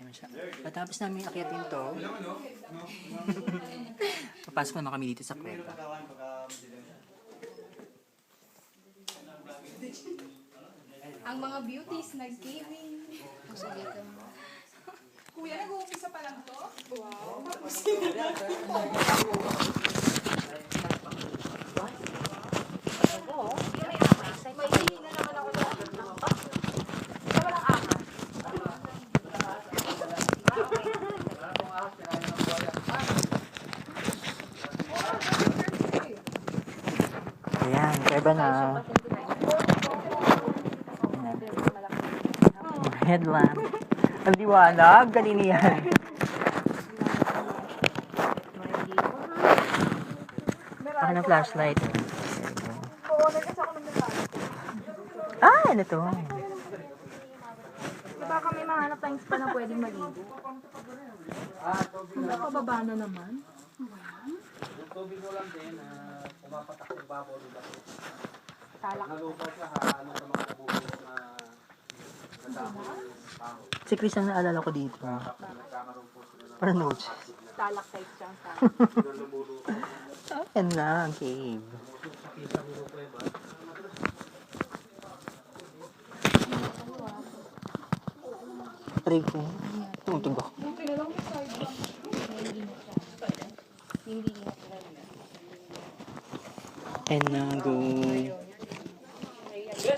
Ayan siya. Patapos namin akyatin to, papasok naman kami dito sa kuweba. Ang mga beauties nag-gaming. Kuya, nag-uumpisa pa lang to? Wow. May hihina naman ako na. Wala lang ahas. Ayan, kuweba na. Headlamp. Ang liwanag, kanina yan. Ako ng flashlight. Oo, nag-isa ako ng detalye. Ah, ano to? Baka may mahanap tayong spa na pwedeng maligo. Baka baba na naman. Yung tubig mo lang din, pumapatak ng babaw ng bato. Talak. Nalupa siya, ano sa mga nabubos na nadamo yung tao. Si Chris ang naalala ko dito. Nagkakaroon po sila ng Para notes. Talak type siya. lumuluto. Ayan na, ang cave. Kita mo po ba? Try ko. Tumutugok. And now go.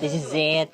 This is it.